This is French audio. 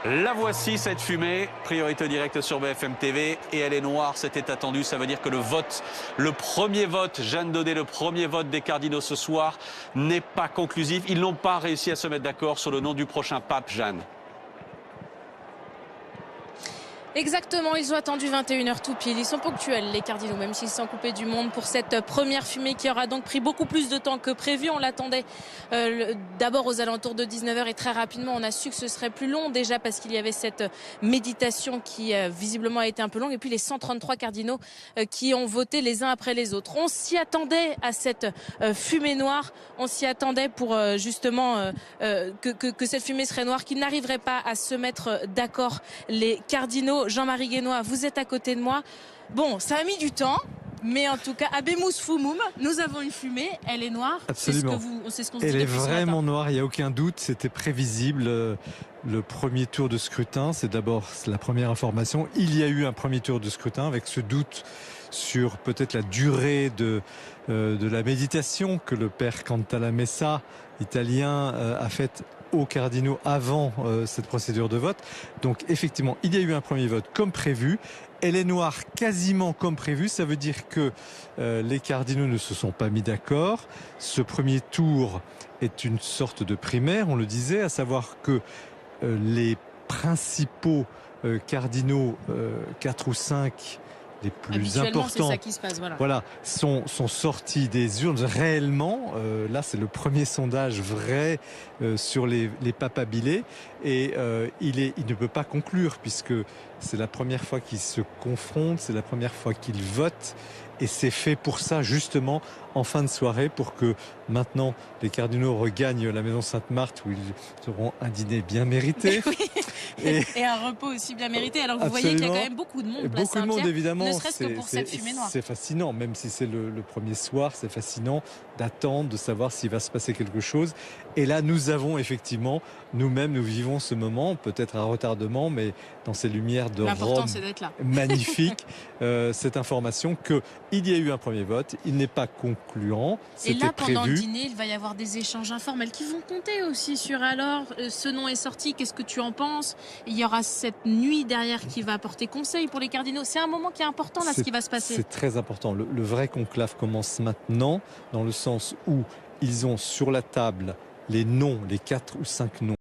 La voici, cette fumée, priorité directe sur BFM TV, et elle est noire, c'était attendu. Ça veut dire que le premier vote, Jeanne Daudet, le premier vote des cardinaux ce soir n'est pas conclusif. Ils n'ont pas réussi à se mettre d'accord sur le nom du prochain pape, Jeanne. Exactement, ils ont attendu 21h tout pile. Ils sont ponctuels, les cardinaux, même s'ils sont coupés du monde pour cette première fumée qui aura donc pris beaucoup plus de temps que prévu. On l'attendait d'abord aux alentours de 19h et très rapidement on a su que ce serait plus long déjà parce qu'il y avait cette méditation qui visiblement a été un peu longue et puis les 133 cardinaux qui ont voté les uns après les autres. On s'y attendait à cette fumée noire, on s'y attendait pour justement que cette fumée serait noire, qu'ils n'arriveraient pas à se mettre d'accord, les cardinaux. Jean-Marie Guénois, vous êtes à côté de moi. Bon, ça a mis du temps, mais en tout cas, Abemus Fumum, nous avons une fumée, elle est noire. Absolument. C'est ce qu'on se dit Elle est depuis ce matin. vraiment noire, il n'y a aucun doute, c'était prévisible. Le premier tour de scrutin, c'est d'abord la première information. Il y a eu un premier tour de scrutin avec ce doute sur peut-être la durée de la méditation que le père Cantalamessa, italien, a faite aux cardinaux avant cette procédure de vote. Donc effectivement, il y a eu un premier vote comme prévu. Elle est noire quasiment comme prévu. Ça veut dire que les cardinaux ne se sont pas mis d'accord. Ce premier tour est une sorte de primaire, on le disait, à savoir que les principaux cardinaux, 4 ou 5 les plus importants, c'est ça qui se passe, voilà, sont sortis des urnes réellement. Là, c'est le premier sondage vrai sur les papabilés. Et il ne peut pas conclure puisque c'est la première fois qu'ils se confrontent, c'est la première fois qu'ils votent. Et c'est fait pour ça, justement, en fin de soirée, pour que maintenant les cardinaux regagnent la maison Sainte-Marthe où ils auront un dîner bien mérité. Oui. Et un repos aussi bien mérité. Alors vous voyez qu'il y a quand même beaucoup de monde. Beaucoup de monde, évidemment. Ne serait-ce que pour cette fumée noire. C'est fascinant, même si c'est le premier soir, c'est fascinant d'attendre, de savoir s'il va se passer quelque chose. Et là, nous avons effectivement, nous-mêmes, nous vivons ce moment, peut-être à retardement, mais dans ces lumières de Rome magnifiques, cette information qu'il y a eu un premier vote, il n'est pas concluant. Et là, pendant le dîner, il va y avoir des échanges informels qui vont compter aussi sur alors, ce nom est sorti, qu'est-ce que tu en penses? Il y aura cette nuit derrière qui va apporter conseil pour les cardinaux. C'est un moment qui est important là, ce qui va se passer. C'est très important. Le vrai conclave commence maintenant, dans le sens où ils ont sur la table les noms, les 4 ou 5 noms